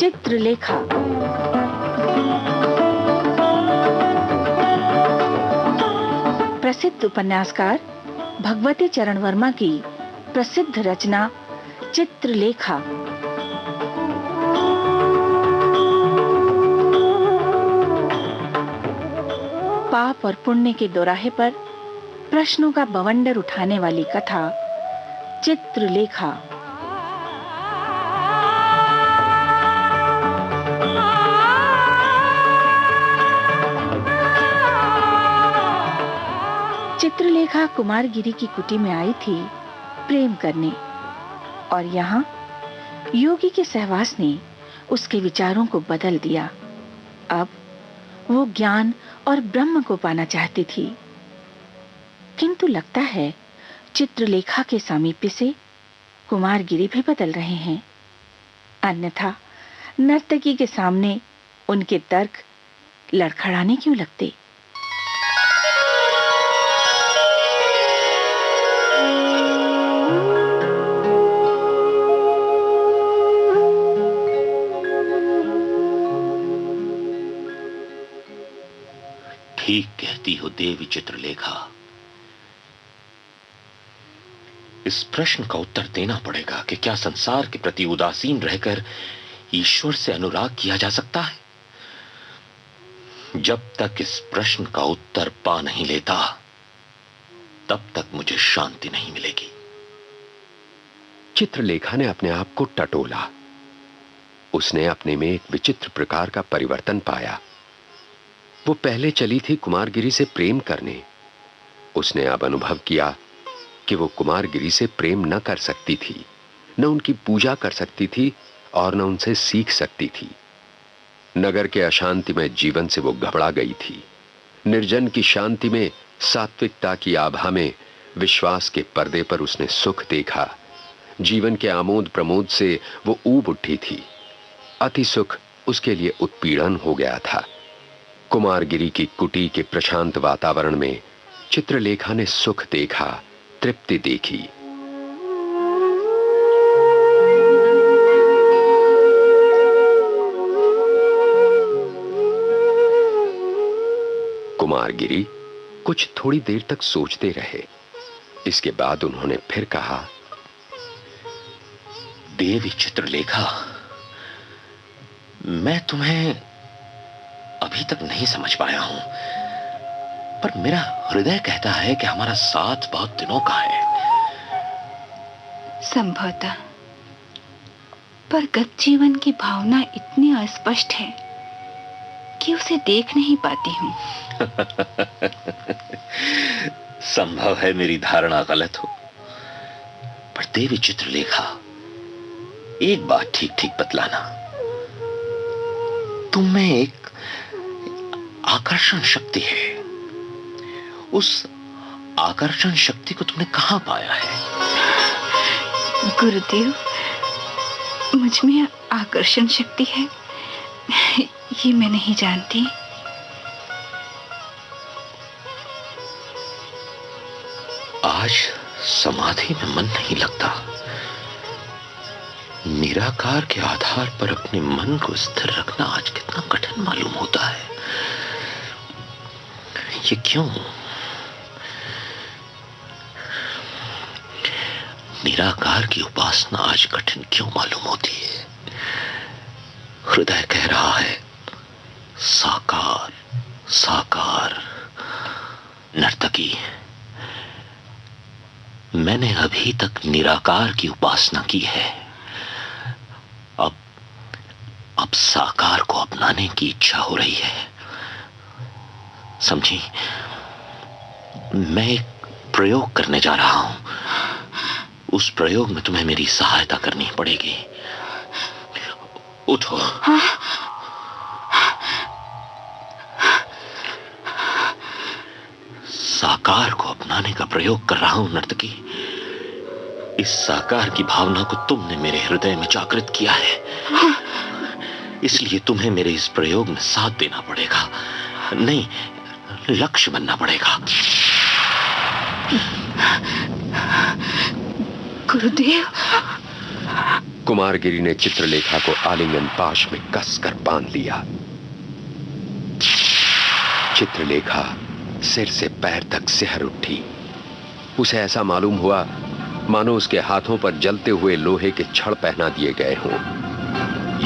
चित्रलेखा। प्रसिद्ध उपन्यासकार भगवती चरण वर्मा की प्रसिद्ध रचना चित्रलेखा। पाप और पुण्य के दोराहे पर प्रश्नों का बवंडर उठाने वाली कथा चित्रलेखा। चित्रलेखा कुमारगिरी की कुटी में आई थी प्रेम करने, और यहाँ योगी के सहवास ने उसके विचारों को बदल दिया। अब वो ज्ञान और ब्रह्म को पाना चाहती थी, किंतु लगता है चित्रलेखा के सामीप्य से कुमारगिरी भी बदल रहे हैं। अन्यथा नर्तकी के सामने उनके तर्क लड़खड़ाने क्यों लगते। ठीक कहती हो देवी चित्रलेखा। इस प्रश्न का उत्तर देना पड़ेगा कि क्या संसार के प्रति उदासीन रहकर ईश्वर से अनुराग किया जा सकता है? जब तक इस प्रश्न का उत्तर पा नहीं लेता, तब तक मुझे शांति नहीं मिलेगी। चित्रलेखा ने अपने आप को टटोला। उसने अपने में एक विचित्र प्रकार का परिवर्तन पाया। वो पहले चली थी कुमारगिरी से प्रेम करने। उसने अब अनुभव किया कि वो कुमारगिरी से प्रेम न कर सकती थी, न उनकी पूजा कर सकती थी और न उनसे सीख सकती थी। नगर के अशांतिमय जीवन से वो घबरा गई थी। निर्जन की शांति में, सात्विकता की आभा में, विश्वास के पर्दे पर उसने सुख देखा। जीवन के आमोद प्रमोद से वो ऊब उठी थी। अति सुख उसके लिए उत्पीड़न हो गया था। कुमारगिरी की कुटी के प्रशांत वातावरण में चित्रलेखा ने सुख देखा, तृप्ति देखी। कुमारगिरी कुछ थोड़ी देर तक सोचते रहे। इसके बाद उन्होंने फिर कहा, देवी चित्रलेखा, मैं तुम्हें अभी तक नहीं समझ पाया हूं, पर मेरा हृदय कहता है कि हमारा साथ बहुत दिनों का है। संभवतः, पर गत जीवन की भावना इतनी अस्पष्ट है कि उसे देख नहीं पाती हूं। संभव है मेरी धारणा गलत हो, पर देवी चित्रलेखा, एक बात ठीक ठीक बतलाना, तुम में एक आकर्षण शक्ति है। उस आकर्षण शक्ति को तुमने कहां पाया है? गुरुदेव, मुझ में आकर्षण शक्ति है, ये मैं नहीं जानती। आज समाधि में मन नहीं लगता। निराकार के आधार पर अपने मन को स्थिर रखना आज कितना कठिन मालूम होता है। ये क्यों? निराकार की उपासना आज कठिन क्यों मालूम होती है? हृदय कह रहा है साकार साकार। नर्तकी, मैंने अभी तक निराकार की उपासना की है। अब साकार को अपनाने की इच्छा हो रही है। समझी? मैं एक प्रयोग करने जा रहा हूं। उस प्रयोग में तुम्हें मेरी सहायता करनी पड़ेगी। उठो। साकार को अपनाने का प्रयोग कर रहा हूं नर्तकी। इस साकार की भावना को तुमने मेरे हृदय में जागृत किया है, इसलिए तुम्हें मेरे इस प्रयोग में साथ देना पड़ेगा। नहीं, लक्ष्य बनना पड़ेगा। गुरुदेव, कुमारगिरी ने चित्रलेखा को आलिंगन पाश में कसकर बांध लिया। चित्रलेखा सिर से पैर तक सिहर उठी। उसे ऐसा मालूम हुआ मानो उसके हाथों पर जलते हुए लोहे के छड़ पहना दिए गए हों।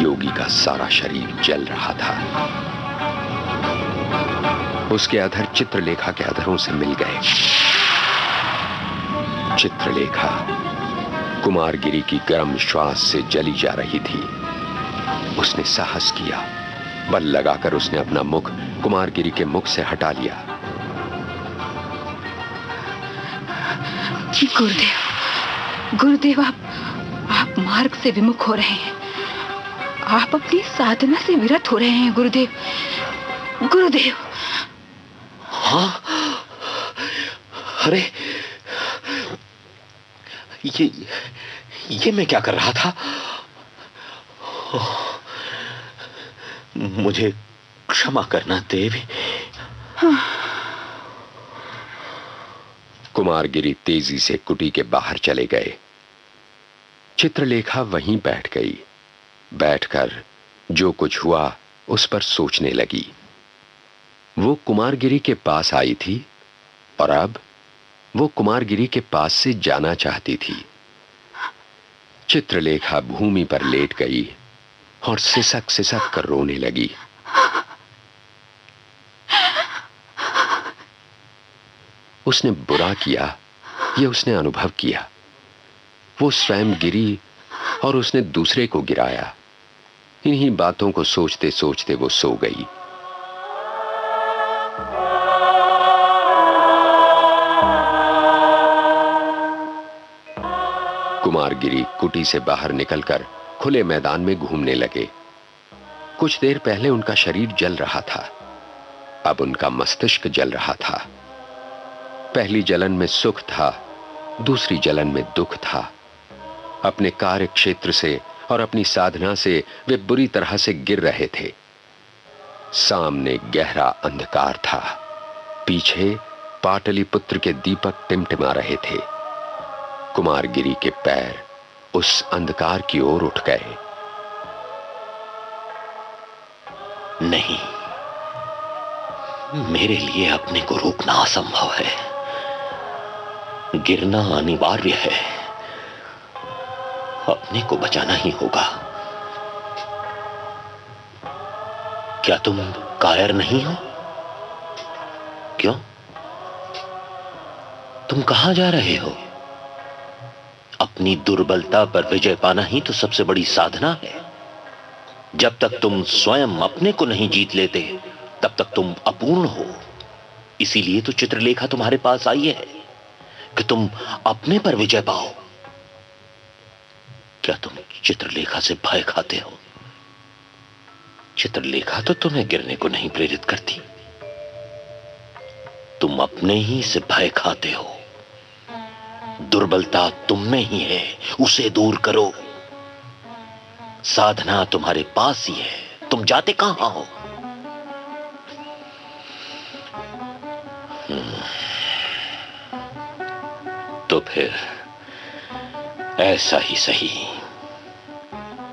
योगी का सारा शरीर जल रहा था। उसके अधर चित्रलेखा के अधरों से मिल गए। चित्रलेखा कुमारगिरी की गर्म श्वास से जली जा रही थी। उसने साहस किया। बल लगाकर उसने अपना मुख कुमारगिरी के मुख से हटा लिया। गुरुदेव, गुरुदेव, आप मार्ग से विमुख हो रहे हैं। आप अपनी साधना से विरत हो रहे हैं गुरुदेव। गुरुदेव। हाँ, अरे ये मैं क्या कर रहा था? मुझे क्षमा करना देवी। कुमारगिरी तेजी से कुटी के बाहर चले गए। चित्रलेखा वहीं बैठ गई। बैठकर जो कुछ हुआ उस पर सोचने लगी। वो कुमारगिरी के पास आई थी और अब वो कुमारगिरी के पास से जाना चाहती थी। चित्रलेखा भूमि पर लेट गई और सिसक सिसक कर रोने लगी। उसने बुरा किया, यह उसने अनुभव किया। वो स्वयं गिरी और उसने दूसरे को गिराया। इन्हीं बातों को सोचते सोचते वो सो गई। कुमारगिरी कुटी से बाहर निकलकर खुले मैदान में घूमने लगे। कुछ देर पहले उनका शरीर जल रहा था, अब उनका मस्तिष्क जल रहा था। पहली जलन में सुख था, दूसरी जलन में दुख था। अपने कार्य क्षेत्र से और अपनी साधना से वे बुरी तरह से गिर रहे थे। सामने गहरा अंधकार था, पीछे पाटलिपुत्र के दीपक टिमटिमा रहे थे। कुमारगिरी के पैर उस अंधकार की ओर उठ गए। नहीं, मेरे लिए अपने को रोकना असंभव है। गिरना अनिवार्य है। अपने को बचाना ही होगा। क्या तुम कायर नहीं हो? क्यों? तुम कहां जा रहे हो? अपनी दुर्बलता पर विजय पाना ही तो सबसे बड़ी साधना है। जब तक तुम स्वयं अपने को नहीं जीत लेते तब तक तुम अपूर्ण हो। इसीलिए तो चित्रलेखा तुम्हारे पास आई है कि तुम अपने पर विजय पाओ। क्या तुम चित्रलेखा से भय खाते हो? चित्रलेखा तो तुम्हें गिरने को नहीं प्रेरित करती। तुम अपने ही से भय खाते हो। दुर्बलता तुम में ही है, उसे दूर करो। साधना तुम्हारे पास ही है, तुम जाते कहां हो? तो फिर ऐसा ही सही।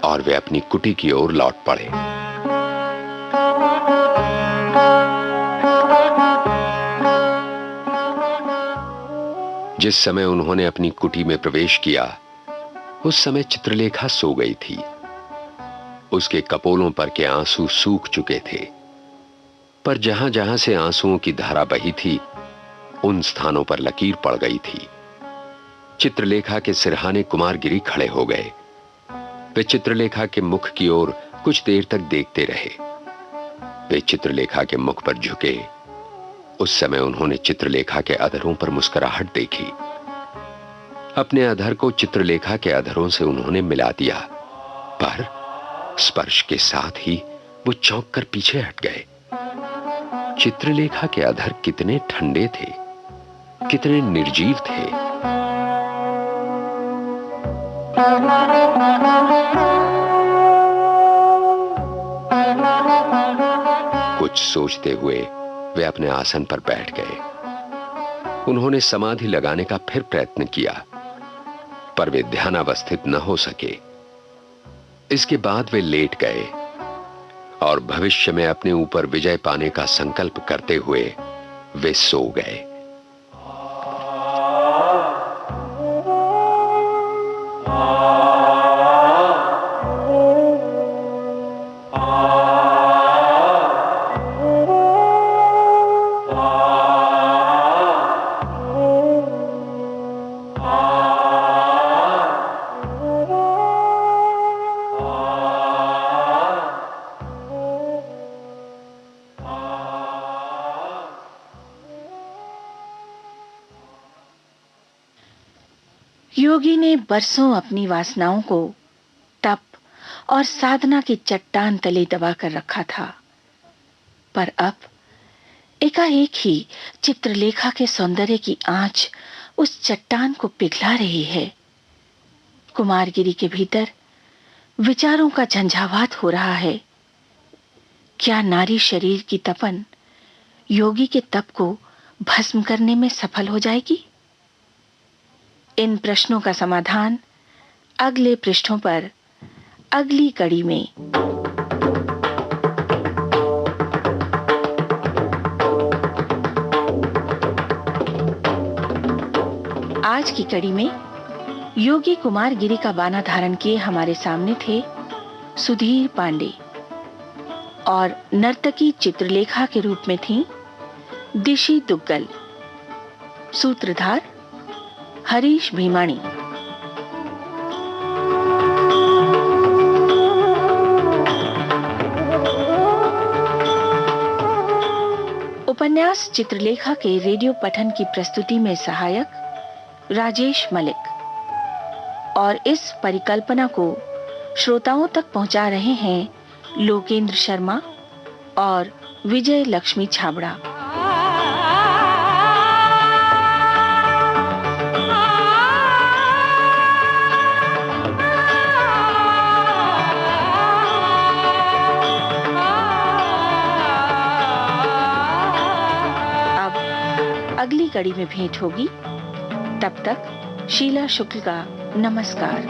और वे अपनी कुटी की ओर लौट पड़े। जिस समय उन्होंने अपनी कुटी में प्रवेश किया उस समय चित्रलेखा सो गई थी। उसके कपोलों पर के आंसू सूख चुके थे, पर जहां जहां से आंसुओं की धारा बही थी उन स्थानों पर लकीर पड़ गई थी। चित्रलेखा के सिरहाने कुमारगिरी खड़े हो गए। वे चित्रलेखा के मुख की ओर कुछ देर तक देखते रहे। वे चित्रलेखा के मुख पर झुके। उस समय उन्होंने चित्रलेखा के अधरों पर मुस्कुराहट देखी। अपने अधर को चित्रलेखा के अधरों से उन्होंने मिला दिया, पर स्पर्श के साथ ही वो चौंक कर पीछे हट गए। चित्रलेखा के अधर कितने ठंडे थे, कितने निर्जीव थे। कुछ सोचते हुए वे अपने आसन पर बैठ गए। उन्होंने समाधि लगाने का फिर प्रयत्न किया, पर वे ध्यानावस्थित न हो सके। इसके बाद वे लेट गए और भविष्य में अपने ऊपर विजय पाने का संकल्प करते हुए वे सो गए। योगी ने बरसों अपनी वासनाओं को तप और साधना की चट्टान तले दबा कर रखा था, पर अब एकाएक ही चित्रलेखा के सौंदर्य की आंच उस चट्टान को पिघला रही है। कुमारगिरी के भीतर विचारों का झंझावात हो रहा है। क्या नारी शरीर की तपन योगी के तप को भस्म करने में सफल हो जाएगी? इन प्रश्नों का समाधान अगले पृष्ठों पर अगली कड़ी में। आज की कड़ी में योगी कुमारगिरी का बाना धारण किए हमारे सामने थे सुधीर पांडे और नर्तकी चित्रलेखा के रूप में थी दिशी दुग्गल। सूत्रधार हरीश भीमाणी। उपन्यास चित्रलेखा के रेडियो पठन की प्रस्तुति में सहायक राजेश मलिक और इस परिकल्पना को श्रोताओं तक पहुंचा रहे हैं लोकेंद्र शर्मा और विजय लक्ष्मी छाबड़ा। अगली कड़ी में भेंट होगी। तब तक शीला शुक्ल का नमस्कार।